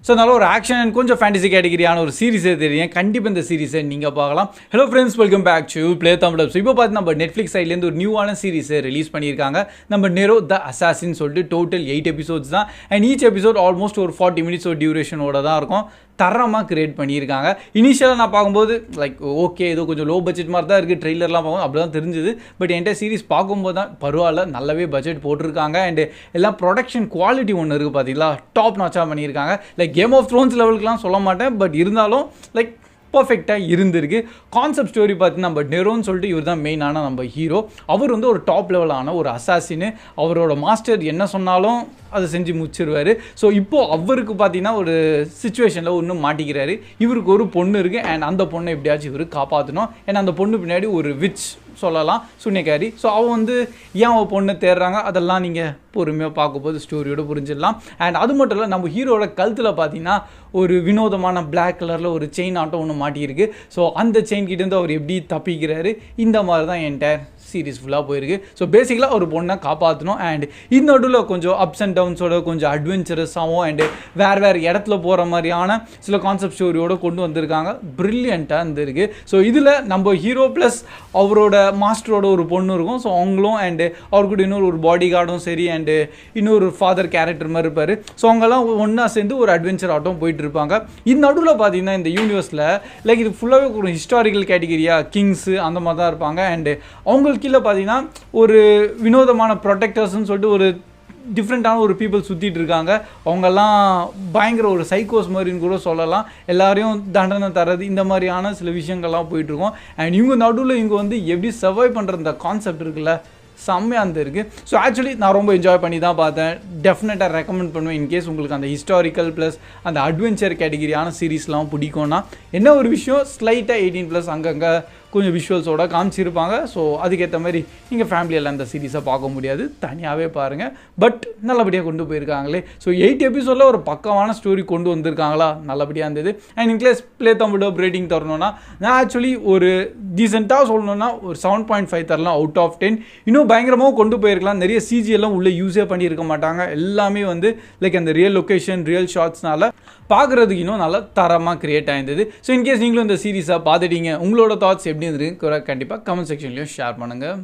So அதனால் ஒரு action and கொஞ்சம் ஃபேண்டசி கேட்டகிரியான ஒரு சீரிஸே தெரியும். கண்டிப்பாக இந்த சீரிஸை நீங்கள் பார்க்கலாம். Hello friends, welcome back to Play Tamil. So இப்போ பார்த்து நம்ம நெட்ஃப்ளிக்ஸ் சைட்லேருந்து ஒரு நியூவான சீரிஸை ரிலீஸ் பண்ணியிருக்காங்க. நம்ம நெரோ த அசாசின் சொல்லிட்டு டோட்டல் 8 எபிசோட்ஸ் தான். அண்ட் ஈச் எபிசோட் ஆல்மோஸ்ட் ஒரு 40 மினிட்ஸ் ஒரு டியூரேஷனோட தான் இருக்கும். தரமாக கிரியேட் பண்ணியிருக்காங்க. இனிஷியலாக நான் பார்க்கும்போது லைக் ஓகே ஏதோ கொஞ்சம் லோ பட்ஜெட் மாதிரி தான் இருக்குது, ட்ரெய்லர்லாம் பார்க்கும் அப்படி தான் தெரிஞ்சுது. பட் என்கிட்ட சீரிஸ் பார்க்கும்போது தான் பரவாயில்ல, நல்லாவே பட்ஜெட் போட்டிருக்காங்க. அண்டு எல்லாம் ப்ரொடக்ஷன் குவாலிட்டி ஒன்று இருக்குது பார்த்தீங்களா, டாப் நாச்சாக பண்ணியிருக்காங்க. லைக் கேம் ஆஃப் த்ரோன்ஸ் லெவலுக்குலாம் சொல்ல மாட்டேன், பட் இருந்தாலும் லைக் பர்ஃபெக்டாக இருந்திருக்கு. கான்செப்ட் ஸ்டோரி பார்த்து நம்ம நெரோன்னு சொல்லிட்டு இவர் தான் மெயினான நம்ம ஹீரோ. அவர் வந்து ஒரு டாப் லெவலான ஒரு அசாசின்னு. அவரோட மாஸ்டர் என்ன சொன்னாலும் அதை செஞ்சு முடிச்சிருவார். ஸோ இப்போது அவருக்கு பார்த்தீங்கன்னா ஒரு சுச்சுவேஷனில் ஒன்றும் மாட்டிக்கிறாரு. இவருக்கு ஒரு பொண்ணு இருக்குது அண்ட் அந்த பொண்ணை எப்படியாச்சும் இவர் காப்பாற்றணும். ஏன்னா அந்த பொண்ணு பின்னாடி ஒரு விச் சொல்லலாம், சூன்யக்காரி. ஸோ அவள் வந்து ஏன் அவள் பொண்ணை தேடுறாங்க அதெல்லாம் நீங்கள் பொறுமையாக பார்க்கும்போது ஸ்டோரியோடு புரிஞ்சிடலாம். அண்ட் அது மட்டும் இல்லை, நம்ம ஹீரோட கழுத்தில் பார்த்தீங்கன்னா ஒரு வினோதமான பிளாக் கலரில் ஒரு செயின் ஆட்டம் ஒன்று மாட்டியிருக்கு. ஸோ அந்த செயின் கிட்டேருந்து அவர் எப்படி தப்பிக்கிறாரு, இந்த மாதிரி தான் என்டையர் சீரிஸ் ஃபுல்லாக போயிருக்கு. ஸோ பேசிக்கலாக ஒரு பொண்ணை காப்பாற்றணும். அண்ட் இந்த நடுவில் கொஞ்சம் அப்ஸ் அண்ட் டவுன்ஸோட கொஞ்சம் அட்வென்ச்சரஸாகவும் அண்டு வேறு இடத்துல போகிற மாதிரியான சில கான்செப்ட் ஸ்டோரியோடு கொண்டு வந்திருக்காங்க. ப்ரில்லியண்ட்டாக இருந்திருக்கு. ஸோ இதில் நம்ம ஹீரோ ப்ளஸ் அவரோட மாஸ்டரோட ஒரு பொண்ணு இருக்கும். ஸோ அவங்களும் அண்டு அவர்கிட்ட இன்னொரு ஒரு பாடி கார்டும் சரி அண்டு இன்னொரு ஃபாதர் கேரக்டர் மாதிரி இருப்பார். ஸோ அவங்கெல்லாம் ஒன்றா சேர்ந்து ஒரு அட்வென்ச்சர் ஆட்டம் போயிட்டு இருப்பாங்க. இந்த நடுவில் பார்த்தீங்கன்னா இந்த யூனிவர்ஸில் லைக் இது ஃபுல்லாகவே ஒரு ஹிஸ்டாரிக்கல் கேட்டகிரியாக கிங்ஸு அந்த மாதிரி தான் இருப்பாங்க. அண்டு அவங்களுக்கு கீழே பார்த்தீங்கன்னா ஒரு வினோதமான ப்ரொடெக்டர்ஸ்ன்னு சொல்லிட்டு ஒரு டிஃப்ரெண்ட்டான ஒரு பீப்புள் சுற்றிட்டு இருக்காங்க. அவங்கெல்லாம் பயங்கர ஒரு சைக்கோஸ் மாதிரின்னு கூட சொல்லலாம். எல்லாரையும் தண்டனை தரது இந்த மாதிரியான சில விஷயங்கள்லாம் போயிட்டுருக்கோம். அண்ட் இவங்க நடுவில் இவங்க வந்து எப்படி சர்வை பண்ணுற இந்த கான்செப்ட் இருக்குல்ல, செம்மையாக அந்த இருக்குது. ஸோ ஆக்சுவலி நான் ரொம்ப என்ஜாய் பண்ணி தான் பார்த்தேன். டெஃபினட்டாக ரெக்கமெண்ட் பண்ணுவேன் இன்கேஸ் உங்களுக்கு அந்த ஹிஸ்டாரிக்கல் ப்ளஸ் அந்த அட்வென்ச்சர் கேட்டகிரியான சீரீஸ்லாம் பிடிக்கும்னா. என்ன ஒரு விஷயம், ஸ்லைட்டாக 18+ அங்கங்கே கொஞ்சம் விஷுவல்ஸோட காமிச்சிருப்பாங்க. ஸோ அதுக்கேற்ற மாதிரி நீங்கள் ஃபேமிலியில் அந்த சீரீஸை பார்க்க முடியாது, தனியாகவே பாருங்கள். பட் நல்லபடியாக கொண்டு போயிருக்காங்களே. ஸோ 8 எபிசோடில் ஒரு பக்கமான ஸ்டோரி கொண்டு வந்திருக்காங்களா, நல்லபடியாக இருந்தது. And in case play Tamil rating தரணும்னா நான் ஆக்சுவலி ஒரு டீசெண்டாக சொல்லணும்னா ஒரு 7.5 தரலாம் அவுட் ஆஃப் 10. இன்னும் பயங்கரமாக கொண்டு போயிருக்கலாம். நிறைய சிஜிஎல்லாம் உள்ளே யூஸே பண்ணியிருக்க மாட்டாங்க. எல்லாமே வந்து லைக் அந்த ரியல் லொக்கேஷன் ரியல் ஷாட்ஸ்னால பார்க்குறதுக்கு இன்னும் நல்லா தரமாக க்ரியேட் ஆயிருந்தது. ஸோ இன்கேஸ் நீங்களும் இந்த சீரீஸாக பார்த்துட்டீங்க, உங்களோட தாட்ஸ் எப்படி இருந்தது கண்டிப்பாக கமெண்ட் செக்ஷன்லையும் ஷேர் பண்ணுங்கள்.